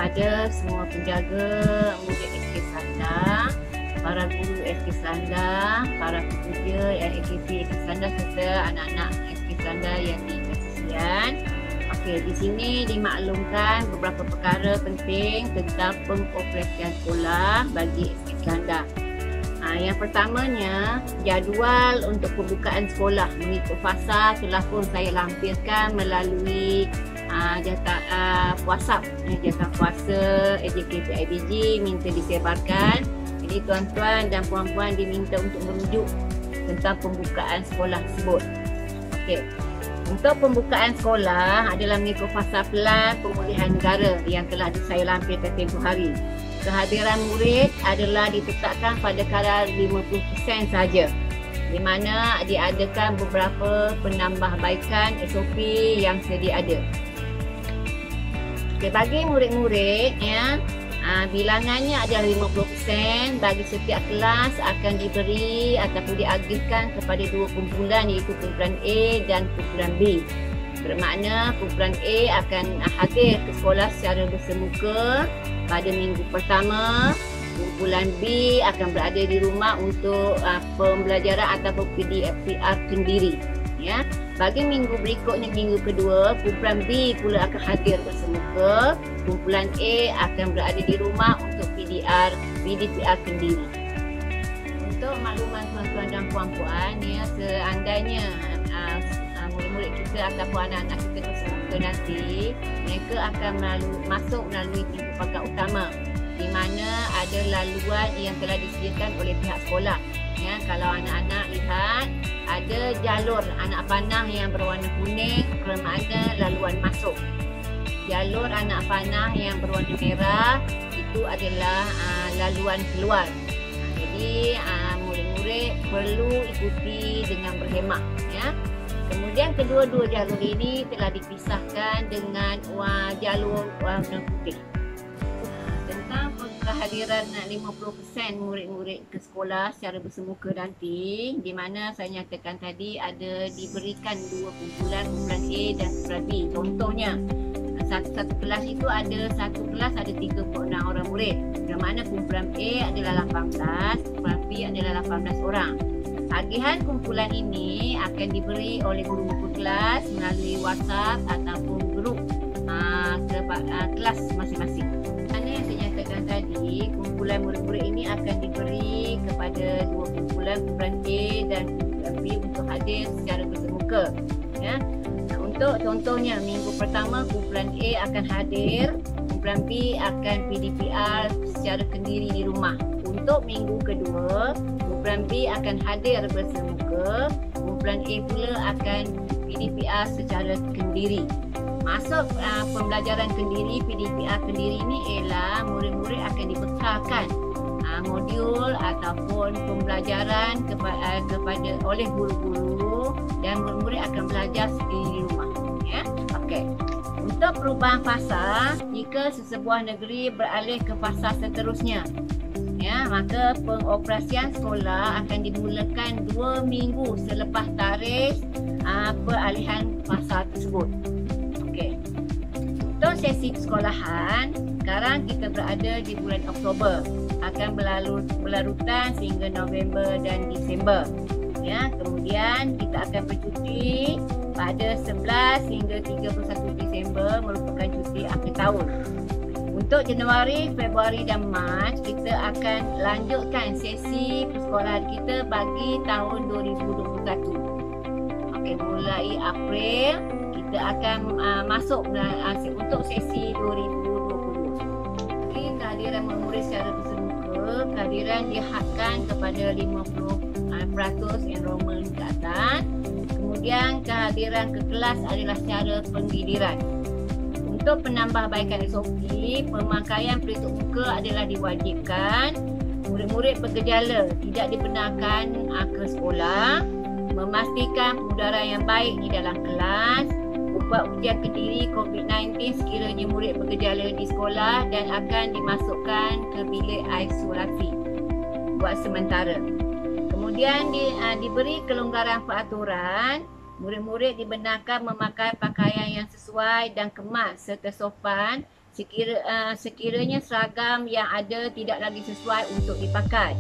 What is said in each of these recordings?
kepada semua penjaga murid SK Sanda, para guru SK Sanda, para pekerja AKP SK Sanda serta anak-anak SK Sanda yang dikasihan. Okey, di sini dimaklumkan beberapa perkara penting tentang pengoperasian sekolah bagi SK Sanda. Yang pertamanya, jadual untuk pembukaan sekolah mengikut fasa telah pun saya lampirkan melalui WhatsApp. Jatan kuasa AJKP IBG minta disebarkan. Jadi tuan-tuan dan puan-puan diminta untuk merujuk tentang pembukaan sekolah tersebut. Okey. Untuk pembukaan sekolah adalah mengikut fasa pelan pemulihan negara yang telah saya lampirkan tempoh hari. Kehadiran murid adalah ditetapkan pada kadar 50% saja, di mana diadakan beberapa penambahbaikan SOP yang sedia ada. Okay, bagi murid-murid bilangannya adalah 50%. Bagi setiap kelas akan diberi ataupun diagihkan kepada dua kumpulan, iaitu kumpulan A dan kumpulan B. Bermakna kumpulan A akan hadir ke sekolah secara bersemuka pada minggu pertama. Kumpulan B akan berada di rumah untuk pembelajaran ataupun PR kendiri. Ya. Bagi minggu berikutnya, minggu kedua, kumpulan B pula akan hadir bersemuka. Kumpulan A akan berada di rumah untuk PDPR kendiri. Untuk makluman tuan-tuan dan puan-puan, seandainya murid-murid kita ataupun anak-anak kita bersemuka nanti, mereka akan masuk melalui pintu pagar utama, di mana ada laluan yang telah disediakan oleh pihak sekolah. Ya, kalau anak-anak lihat, ada jalur anak panah yang berwarna kuning bermakna laluan masuk. Jalur anak panah yang berwarna merah itu adalah laluan keluar. Jadi murid-murid perlu ikuti dengan berhemah. Ya. Kemudian kedua-dua jalur ini telah dipisahkan dengan jalur warna putih. Tentang kehadiran 50% murid-murid ke sekolah secara bersemuka nanti, di mana saya nyatakan tadi ada diberikan dua kumpulan A dan kumpulan B. Contohnya, satu kelas itu satu kelas ada 36 orang murid. Bermakna kumpulan A adalah 18, kumpulan B adalah 18 orang. Agihan kumpulan ini akan diberi oleh guru kelas melalui WhatsApp ataupun grup kelas masing-masing. Mana yang saya nyatakan tadi, kumpulan murid-murid ini akan diberi kepada dua kumpulan A dan kumpulan B untuk hadir secara bersemuka. Ya. Untuk contohnya, minggu pertama kumpulan A akan hadir, kumpulan B akan PDPR secara kendiri di rumah. Untuk minggu kedua, kumpulan B akan hadir bersemuka, kumpulan A pula akan PDPR secara kendiri. Masuk pembelajaran kendiri, PDPR kendiri ini ialah murid-murid akan dibekalkan modul ataupun pembelajaran kepada oleh guru-guru dan murid-murid akan belajar sendiri di rumah. Ya, okey. Untuk perubahan fasa, jika sesebuah negeri beralih ke fasa seterusnya, ya, maka pengoperasian sekolah akan dimulakan 2 minggu selepas tarikh peralihan fasa tersebut. Okey. Untuk sesi sekolahan, sekarang kita berada di bulan Oktober, akan berlarutan sehingga November dan Disember. Ya, kemudian kita akan bercuti pada 11 hingga 31 Disember merupakan cuti akhir tahun. Untuk Januari, Februari dan Mac, kita akan lanjutkan sesi persekolahan kita bagi tahun 2021. Okey, mulai April kita akan masuk untuk sesi 2020. Kehadiran murid secara bersemuka, kehadiran dihadkan kepada 50% enrolment ke atas. Kemudian kehadiran ke kelas adalah secara penggiliran. Untuk penambahbaikan SOP, pemakaian pelitup muka adalah diwajibkan. Murid-murid bergejala tidak dibenarkan ke sekolah. Memastikan pengudaran yang baik di dalam kelas. Buat ujian kendiri COVID-19 sekiranya murid bergejala di sekolah dan akan dimasukkan ke bilik isolasi buat sementara. Kemudian diberi kelonggaran peraturan, murid-murid dibenarkan memakai pakaian yang sesuai dan kemas serta sopan sekiranya seragam yang ada tidak lagi sesuai untuk dipakai.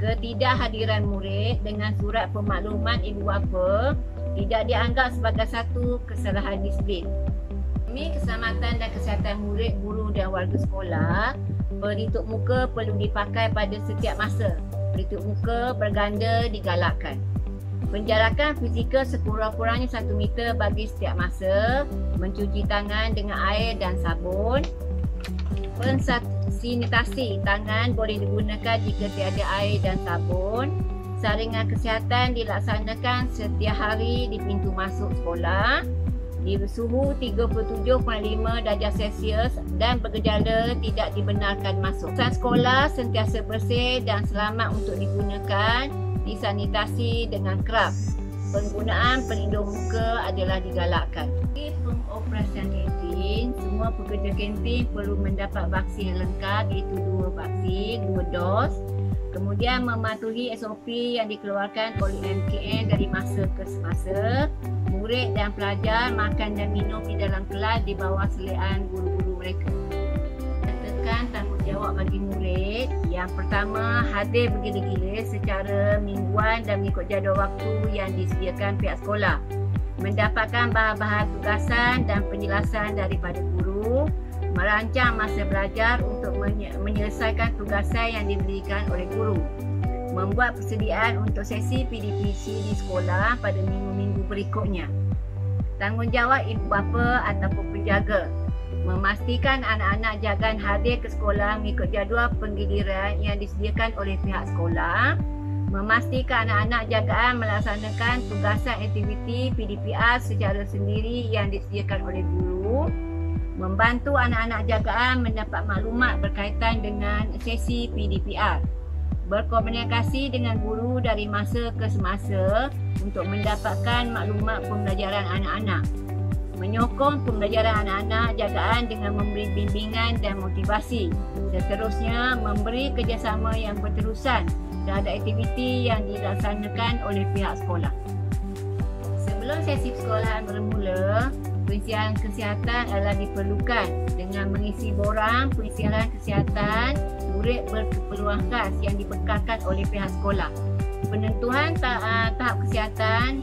Ketidakhadiran murid dengan surat pemakluman ibu bapa tidak dianggap sebagai satu kesalahan disiplin. Demi keselamatan dan kesihatan murid, guru dan warga sekolah, pelitup muka perlu dipakai pada setiap masa. Pelitup muka berganda digalakkan. Penjarakan fizikal sekurang-kurangnya 1 meter bagi setiap masa. Mencuci tangan dengan air dan sabun. Sanitasi tangan boleh digunakan jika tiada air dan sabun. Saringan kesihatan dilaksanakan setiap hari di pintu masuk sekolah. Di suhu 37.5 darjah Celsius dan bergejala tidak dibenarkan masuk. Kawasan sekolah sentiasa bersih dan selamat untuk digunakan. Disanitasi dengan kerap. Penggunaan pelindung muka adalah digalakkan. Bagi pengoperasian kantin, semua pekerja kantin perlu mendapat vaksin lengkap, iaitu 2 vaksin, 2 dos. Kemudian mematuhi SOP yang dikeluarkan oleh MKN dari masa ke semasa. Murid dan pelajar makan dan minum di dalam kelas di bawah seleaan guru-guru mereka. Tekan tanggungjawab bagi murid. Yang pertama, hadir bergila-gila secara mingguan dan mengikut jadual waktu yang disediakan pihak sekolah. Mendapatkan bahan-bahan tugasan dan penjelasan daripada guru. Merancang masa belajar untuk menyelesaikan tugasan yang diberikan oleh guru. Membuat persediaan untuk sesi PDPC di sekolah pada minggu-minggu berikutnya. Tanggungjawab ibu bapa ataupun penjaga. Memastikan anak-anak jagaan hadir ke sekolah mengikut jadual penggiliran yang disediakan oleh pihak sekolah. Memastikan anak-anak jagaan melaksanakan tugasan aktiviti PDPR secara sendiri yang disediakan oleh guru. Membantu anak-anak jagaan mendapat maklumat berkaitan dengan sesi PDPR. Berkomunikasi dengan guru dari masa ke semasa untuk mendapatkan maklumat pembelajaran anak-anak. Menyokong pembelajaran anak-anak jagaan dengan memberi bimbingan dan motivasi. Seterusnya, memberi kerjasama yang berterusan terhadap aktiviti yang dilaksanakan oleh pihak sekolah. Sebelum sesi persekolahan bermula, pensiaran kesihatan adalah diperlukan dengan mengisi borang pensiaran kesihatan murid berkeperluan khas yang dibekalkan oleh pihak sekolah. Penentuan tahap kesihatan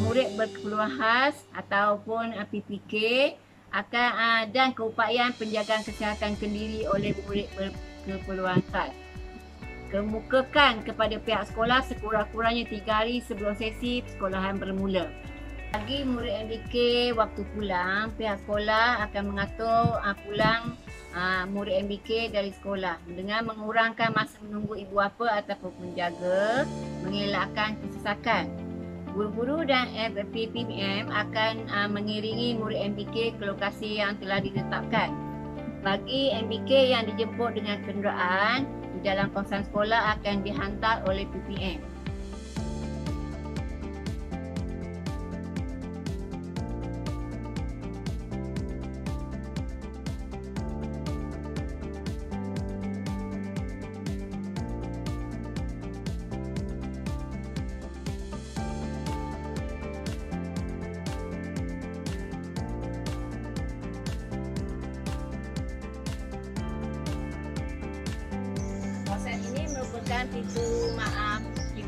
murid berkeperluan khas ataupun PPK akan dan keupayaan penjagaan kesihatan kendiri oleh murid berkeperluan khas. Kemukakan kepada pihak sekolah sekurang-kurangnya 3 hari sebelum sesi persekolahan bermula. Bagi murid MBK waktu pulang, pihak sekolah akan mengatur pulang murid MBK dari sekolah dengan mengurangkan masa menunggu ibu bapa ataupun penjaga, mengelakkan kesesakan. Guru-guru dan PPM akan mengiringi murid MBK ke lokasi yang telah ditetapkan. Bagi MBK yang dijemput dengan kenderaan di dalam kawasan sekolah akan dihantar oleh PPM. Kawasan ini merupakan pintu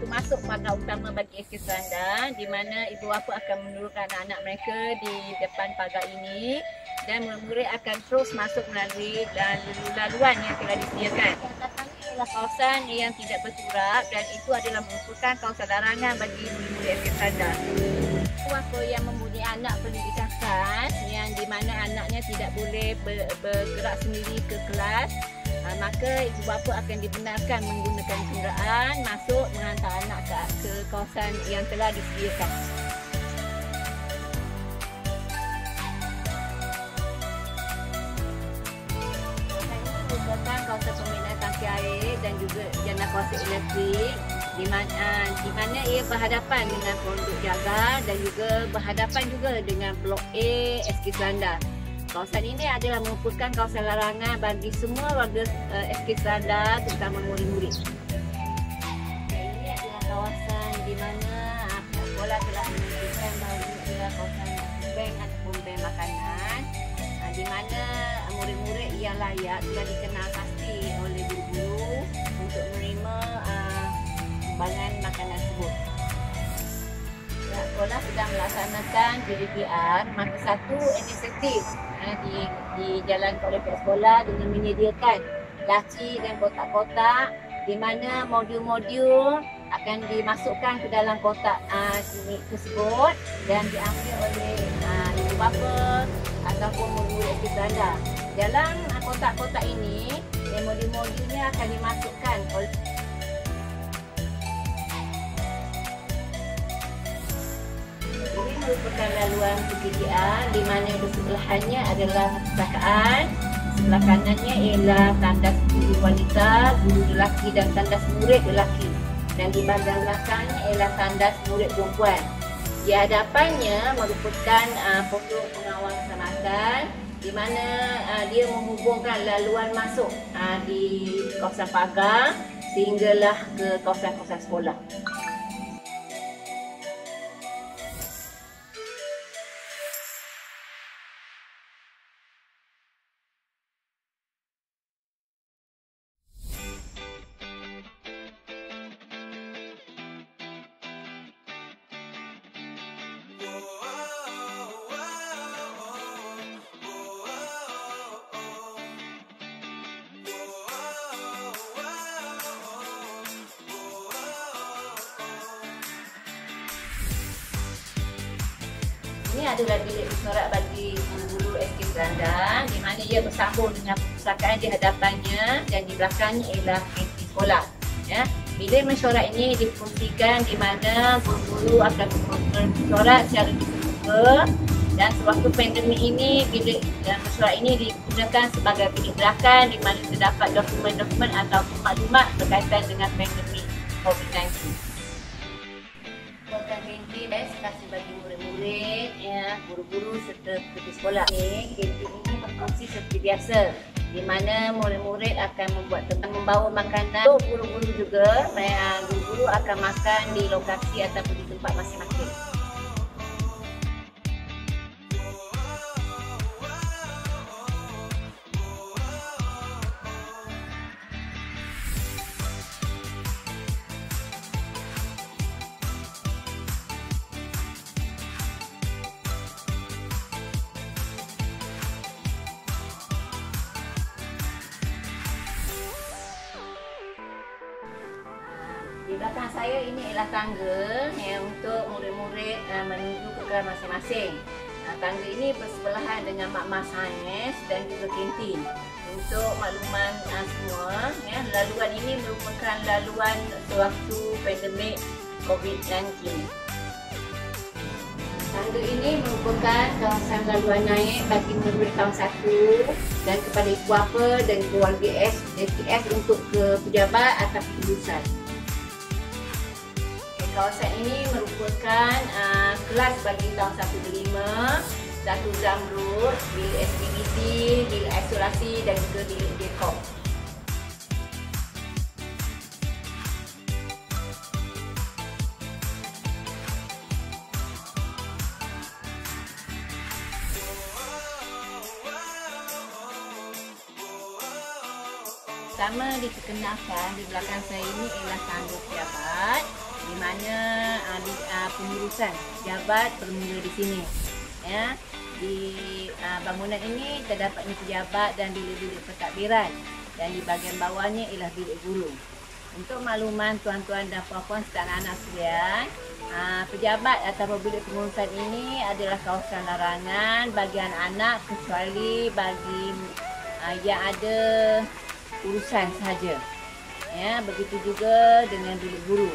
masuk pagar utama bagi SK Selanda, di mana ibu bapa akan menurunkan anak-anak mereka di depan pagar ini dan murid akan terus masuk melalui laluan yang telah disediakan. Adalah kawasan yang tidak berturap dan itu adalah merupakan kawasan larangan bagi murid SK Selanda. Ibu bapa yang mempunyai anak pendidikan khas yang di mana anaknya tidak boleh bergerak sendiri ke kelas, maka ibu bapa akan dibenarkan menggunakan kenderaan masuk menghantar anak ke kawasan yang telah disediakan. Kawasan ini merupakan kawasan pembinaan tangki air dan juga jana kuasa elektrik di mana ia berhadapan dengan Pondok Jaga dan juga berhadapan juga dengan Blok A SK Selanda. Kawasan ini adalah merupakan kawasan larangan bagi semua warga SK Selanda, terutama murid-murid. Ini adalah kawasan di mana sekolah telah menunjukkan bahawa adalah kawasan bank ataupun bank makanan. di mana murid-murid yang layak telah dikenal pasti oleh guru-guru untuk menerima sumbangan makanan tersebut. Sekolah sedang melaksanakan GDPR maka satu inisiatif dijalankan oleh pihak sekolah dengan menyediakan laci dan kotak-kotak di mana modul-modul akan dimasukkan ke dalam kotak tersebut dan diambil oleh ibu bapa ataupun murid-murid SD rendah. Dalam kotak-kotak ini, modul-modulnya akan dimasukkan oleh ini merupakan laluan PGDR di mana bersebelahannya adalah perpustakaan, sebelah kanannya ialah tandas guru wanita, guru lelaki dan tandas murid lelaki, dan di bahagian belakangnya ialah tandas murid perempuan. Di hadapannya merupakan foto pengawal keselamatan di mana dia menghubungkan laluan masuk di kawasan pagar sehinggalah ke kawasan-kawasan sekolah. Ini adalah bilik bersorak bagi guru SD Serandang di mana ia bersambung dengan perpustakaan di hadapannya dan di belakangnya ialah kantin sekolah. Ya. Bilik mesyuarat ini difungsikan di mana guru-guru akan bersorak secara terbuka dan sewaktu pandemik ini bilik mesyuarat ini digunakan sebagai bilik belakang di mana terdapat dokumen-dokumen atau maklumat berkaitan dengan pandemik COVID-19. Kantin kasih bagi murid-murid, guru-guru serta pekerja sekolah. Kantin ini berfungsi seperti biasa di mana murid-murid akan membawa makanan. Guru-guru juga, guru-guru akan makan di lokasi ataupun di tempat masing-masing. Di belakang saya ini ialah tangga untuk murid-murid menuju ke kelas masing-masing. Tangga ini bersebelahan dengan makmal sains dan juga kantin. Untuk makluman semua, laluan ini merupakan laluan sewaktu pandemik COVID-19. Tangga ini merupakan kawasan laluan naik bagi murid tahun 1 dan kepada ibu bapa dan keluarga SPS untuk ke pejabat atau kelulusan. Kawasan ini merupakan kelas bagi tahun 1 ke 5, satu zamrud, bilik SPBC, bilik isolasi dan juga bilik dekor. Pertama diperkenalkan di belakang saya ini ialah tangga pejabat di mana pengurusan pejabat bermula di sini. Ya, di bangunan ini terdapat pejabat dan bilik-bilik pentadbiran dan di bahagian bawahnya ialah bilik guru. Untuk makluman tuan-tuan dan puan-puan serta anak-anak sekalian, pejabat atau bilik pengurusan ini adalah kawasan larangan bagi anak-anak kecuali bagi yang ada urusan sahaja. Ya, begitu juga dengan bilik guru.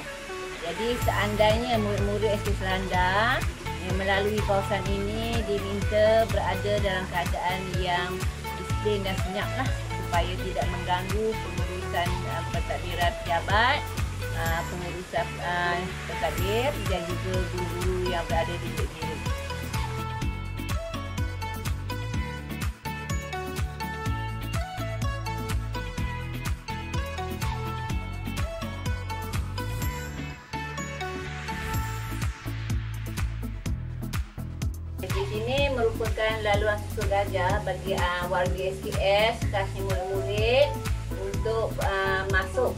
Jadi seandainya murid-murid SD Serandang yang melalui kawasan ini diminta berada dalam keadaan yang disiplin dan senyaplah supaya tidak mengganggu pengurusan pentadbiran pejabat, pengurusan pentadbir dan juga guru-guru yang berada di bilik. Ini merupakan laluan susu gajah bagi warga SKS, khasnya murid-murid untuk masuk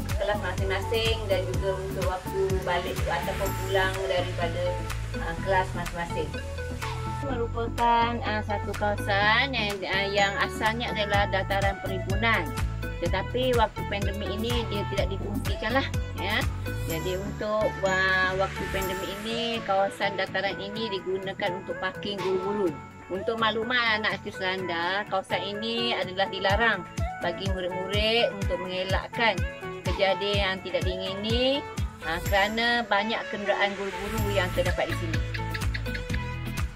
ke kelas masing-masing dan juga untuk waktu balik ataupun pulang daripada kelas masing-masing. Merupakan satu kawasan yang asalnya adalah dataran perhimpunan, tetapi waktu pandemik ini dia tidak difungsikan lah ya. Jadi untuk waktu pandemik ini kawasan dataran ini digunakan untuk parking guru-guru. Untuk maklumat anak SK Selanda, kawasan ini adalah dilarang bagi murid-murid untuk mengelakkan kejadian yang tidak diingini kerana banyak kenderaan guru-guru yang terdapat di sini.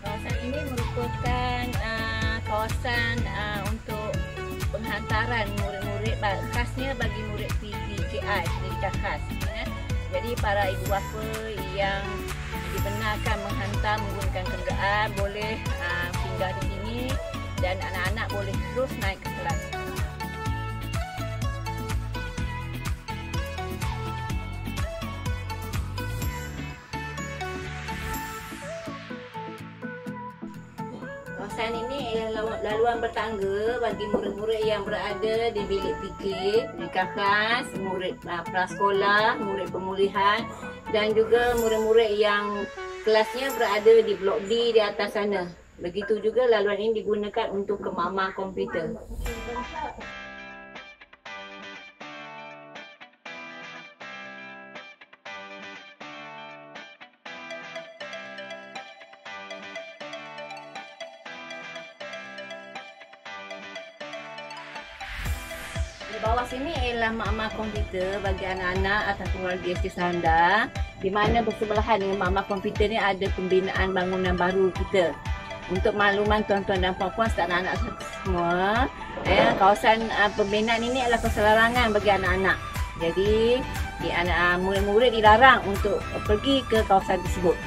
Kawasan ini merupakan kawasan untuk penghantaran murid-murid, khasnya bagi murid PPKI, pendidikan khas. Jadi para ibu bapa yang dibenarkan menghantar menggunakan kenderaan boleh tinggal di sini dan anak-anak boleh terus naik ke kelas. Kawasan ini ialah laluan bertangga bagi murid-murid yang berada di bilik fikir, pendidikan khas, murid prasekolah, murid pemulihan dan juga murid-murid yang kelasnya berada di blok D di atas sana. Begitu juga laluan ini digunakan untuk kemamah komputer. Di bawah sini ialah makmah komputer bagi anak-anak atau keluarga SK Selanda, di mana bersebelahan dengan makmah komputer ni ada pembinaan bangunan baru kita. Untuk makluman tuan-tuan dan puan-puan serta anak-anak semua, kawasan pembinaan ini adalah kawasan larangan bagi anak-anak. Jadi, murid-murid dilarang untuk pergi ke kawasan tersebut.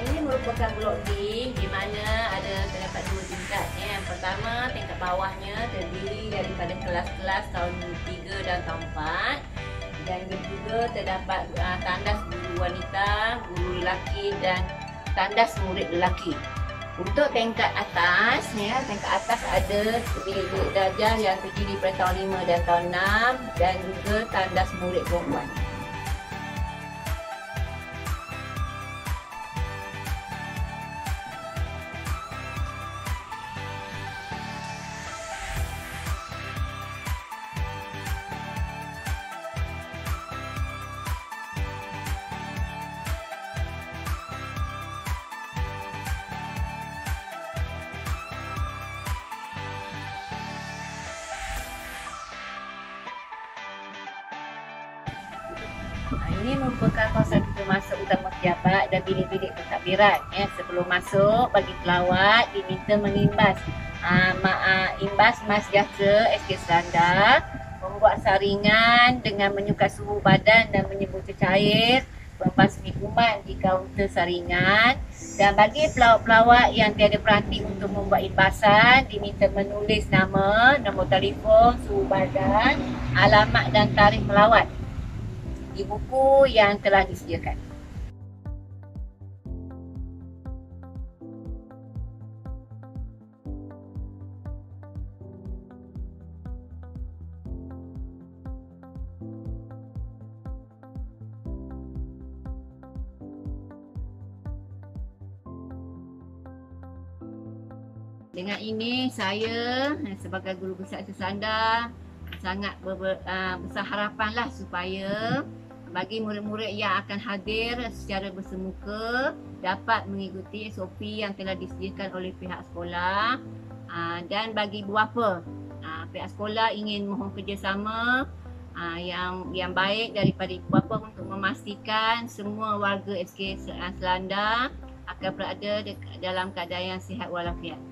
Ini merupakan blok D di mana terdapat dua tingkat. Yang pertama, tingkat bawahnya terdiri daripada kelas-kelas tahun 3 dan tahun 4. Dan juga terdapat tandas guru wanita, guru lelaki dan tandas murid lelaki. Untuk tingkat atas, tingkat atas ada bilik-bilik darjah yang terdiri daripada tahun 5 dan tahun 6 dan juga tandas murid perempuan. Ini merupakan kawasan pintu masuk utama pejabat dan bilik-bilik pentadbiran. Sebelum masuk, bagi pelawat diminta mengimbas imbas mas sejahtera SK Selanda, membuat saringan dengan menyukat suhu badan dan menyebut cecair, membasmi kuman di kaunter saringan. Dan bagi pelawat-pelawat yang tiada peranti untuk membuat imbasan, diminta menulis nama, nombor telefon, suhu badan, alamat dan tarikh pelawat di buku yang telah disediakan. Dengan ini saya sebagai guru besar SK Selanda sangat besar harapanlah supaya bagi murid-murid yang akan hadir secara bersemuka dapat mengikuti SOP yang telah disediakan oleh pihak sekolah, dan bagi ibu bapa, pihak sekolah ingin mohon kerjasama yang baik daripada ibu bapa untuk memastikan semua warga SK Selanda akan berada dalam keadaan yang sihat walafiat.